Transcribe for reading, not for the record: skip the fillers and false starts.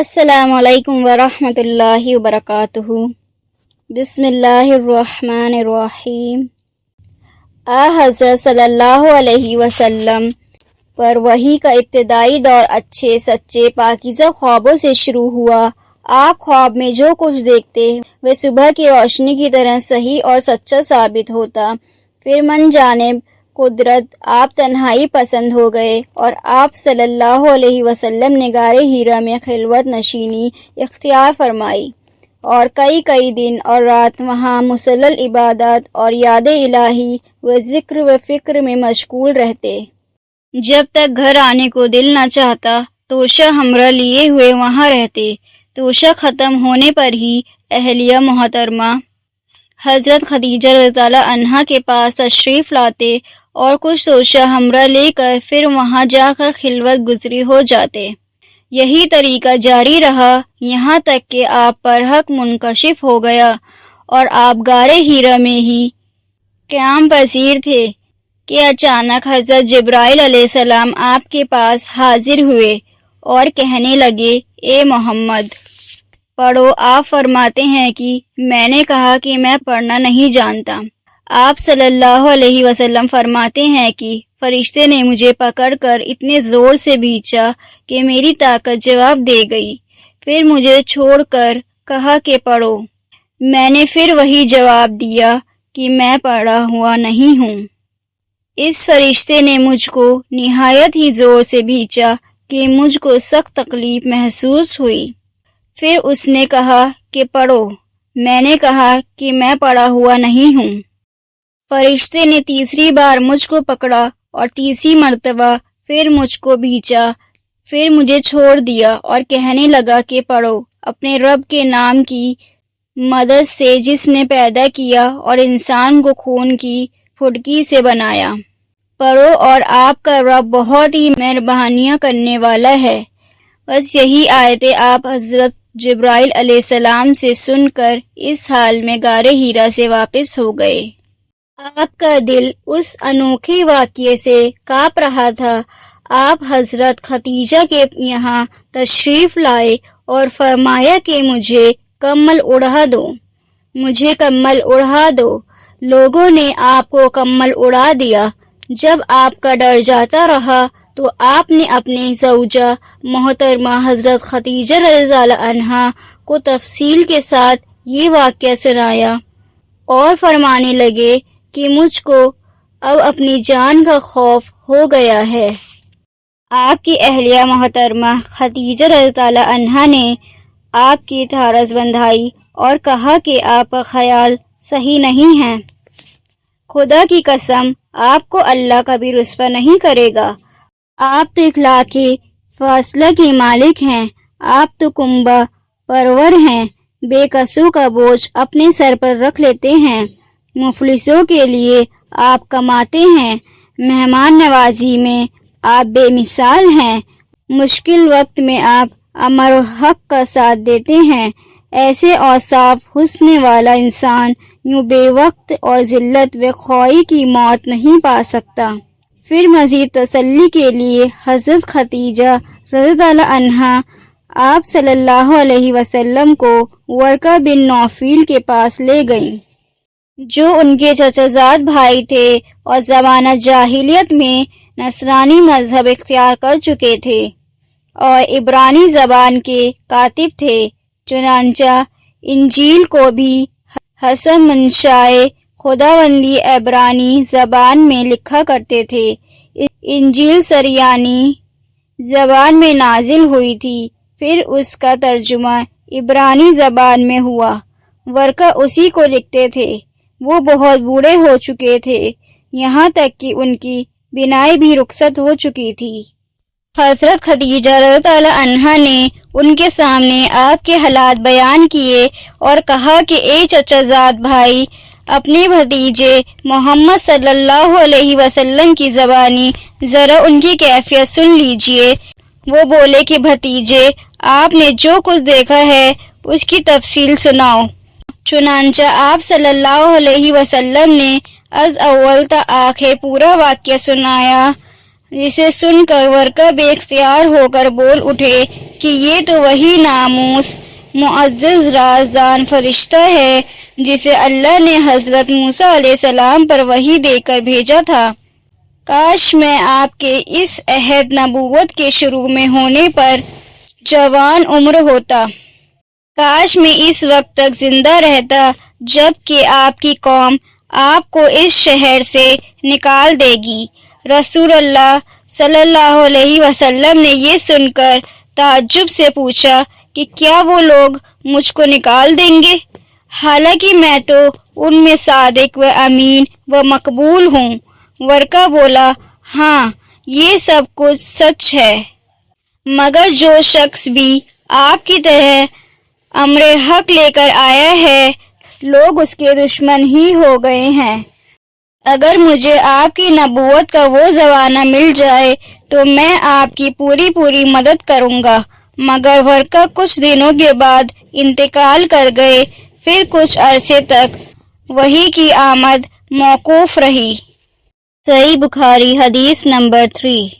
السلام علیکم ورحمۃ اللہ وبرکاتہ۔ بسم اللہ الرحمن الرحیم۔ حضرت صلی اللہ علیہ وسلم پر وحی کا ابتدائی دور اچھے سچے پاکیزہ خوابوں سے شروع ہوا۔ آپ خواب میں جو کچھ دیکھتے وہ صبح کی روشنی کی طرح صحیح اور سچا ثابت ہوتا۔ پھر من جانب قدرت آپ تنہائی پسند ہو گئے اور آپ صلی اللہ علیہ وسلم نے غار ہیرا میں خلوت نشینی اختیار فرمائی اور کئی دن اور رات وہاں مسلسل عبادت اور یاد الہی و ذکر و فکر میں مشغول رہتے۔ جب تک گھر آنے کو دل نہ چاہتا توشہ ہمراہ لیے ہوئے وہاں رہتے۔ توشہ ختم ہونے پر ہی اہلیہ محترمہ حضرت خدیجہ رضی اللہ عنہا کے پاس تشریف لاتے اور کچھ توشہ ہمراہ لے کر پھر وہاں جا کر خلوت گزری ہو جاتے۔ یہی طریقہ جاری رہا یہاں تک کہ آپ پر حق منکشف ہو گیا اور آپ غار ہیرا میں ہی قیام پذیر تھے کہ اچانک حضرت جبرائیل علیہ السلام آپ کے پاس حاضر ہوئے اور کہنے لگے، اے محمد پڑھو۔ آپ فرماتے ہیں کہ میں نے کہا کہ میں پڑھنا نہیں جانتا۔ آپ صلی اللہ علیہ وسلم فرماتے ہیں کہ فرشتے نے مجھے پکڑ کر اتنے زور سے بھینچا کہ میری طاقت جواب دے گئی، پھر مجھے چھوڑ کر کہا کہ پڑھو۔ میں نے پھر وہی جواب دیا کہ میں پڑھا ہوا نہیں ہوں۔ اس فرشتے نے مجھ کو نہایت ہی زور سے بھینچا کہ مجھ کو سخت تکلیف محسوس ہوئی۔ پھر اس نے کہا کہ پڑھو۔ میں نے کہا کہ میں پڑھا ہوا نہیں ہوں۔ فرشتے نے تیسری بار مجھ کو پکڑا اور تیسری مرتبہ پھر مجھ کو بھینچا، پھر مجھے چھوڑ دیا اور کہنے لگا کہ پڑھو اپنے رب کے نام کی مدد سے جس نے پیدا کیا اور انسان کو خون کی پھٹکی سے بنایا۔ پڑھو اور آپ کا رب بہت ہی مہربانیاں کرنے والا ہے۔ بس یہی آیتیں آپ حضرت جبرائیل علیہ السلام سے سن کر اس حال میں غار ہیرا سے واپس ہو گئے۔ آپ کا دل اس انوکھے واقعے سے کانپ رہا تھا۔ آپ حضرت خدیجہ کے یہاں تشریف لائے اور فرمایا کہ مجھے کمل اڑا دو، مجھے کمل اڑا دو۔ لوگوں نے آپ کو کمل اڑا دیا۔ جب آپ کا ڈر جاتا رہا تو آپ نے اپنی زوجہ محترمہ حضرت خدیجہ رضی اللہ عنہا کو تفصیل کے ساتھ یہ واقعہ سنایا اور فرمانے لگے کہ مجھ کو اب اپنی جان کا خوف ہو گیا ہے۔ آپ کی اہلیہ محترمہ خدیجہ رضی اللہ عنہا نے آپ کی ٹھارس بندھائی اور کہا کہ آپ کا خیال صحیح نہیں ہے۔ خدا کی قسم آپ کو اللہ کبھی رسوا نہیں کرے گا۔ آپ تو اخلاق کے فاصلہ کے مالک ہیں، آپ تو کنبہ پرور ہیں، بے کسوں کا بوجھ اپنے سر پر رکھ لیتے ہیں، مفلسوں کے لیے آپ کماتے ہیں، مہمان نوازی میں آپ بے مثال ہیں، مشکل وقت میں آپ امر و حق کا ساتھ دیتے ہیں۔ ایسے اوصاف حسن والا انسان یوں بے وقت اور ذلت و خواہی کی موت نہیں پا سکتا۔ پھر مزید تسلی کے لیے حضرت خدیجہ رضی اللہ عنہا آپ صلی اللہ علیہ وسلم کو ورقہ بن نوفل کے پاس لے گئیں، جو ان کے چچا زاد بھائی تھے اور زمانہ جاہلیت میں نصرانی مذہب اختیار کر چکے تھے اور عبرانی زبان کے کاتب تھے۔ چنانچہ انجیل کو بھی حسب منشائے خداوندی عبرانی زبان میں لکھا کرتے تھے۔ انجیل سریانی زبان میں نازل ہوئی تھی، پھر اس کا ترجمہ عبرانی زبان میں ہوا۔ ورقہ اسی کو لکھتے تھے۔ وہ بہت بوڑھے ہو چکے تھے، یہاں تک کہ ان کی بینائی بھی رخصت ہو چکی تھی۔ حضرت خدیجہ رضی اللہ عنہا نے ان کے سامنے آپ کے حالات بیان کیے اور کہا کہ اے چچا زاد بھائی، اپنے بھتیجے محمد صلی اللہ علیہ وسلم کی زبانی ذرا ان کی کیفیت سن لیجئے۔ وہ بولے کہ بھتیجے، آپ نے جو کچھ دیکھا ہے اس کی تفصیل سناؤ۔ چنانچہ آپ صلی اللہ علیہ وسلم نے از اول تا آخر پورا واقعہ سنایا۔ جسے سن کر ورقہ بے اختیار ہو کر بول اٹھے کہ یہ تو وہی ناموس معزز رازدان فرشتہ ہے جسے اللہ نے حضرت موسیٰ علیہ السلام پر وحی دے کر بھیجا تھا۔ کاش میں آپ کے اس عہد نبوت کے شروع میں ہونے پر جوان عمر ہوتا، کاش میں اس وقت تک زندہ رہتا جب کہ آپ کی قوم آپ کو اس شہر سے نکال دے گی۔ رسول اللہ صلی اللہ علیہ وسلم نے یہ سن کر تعجب سے پوچھا کہ کیا وہ لوگ مجھ کو نکال دیں گے، حالانکہ میں تو ان میں صادق و امین و مقبول ہوں۔ ورقہ بولا، ہاں یہ سب کچھ سچ ہے، مگر جو شخص بھی آپ کی طرح امر حق لے کر آیا ہے لوگ اس کے دشمن ہی ہو گئے ہیں۔ اگر مجھے آپ کی نبوت کا وہ زمانہ مل جائے تو میں آپ کی پوری مدد کروں گا، مگر ورقہ کچھ دنوں کے بعد انتقال کر گئے۔ پھر کچھ عرصے تک وحی کی آمد موقوف رہی۔ صحیح بخاری حدیث نمبر 3۔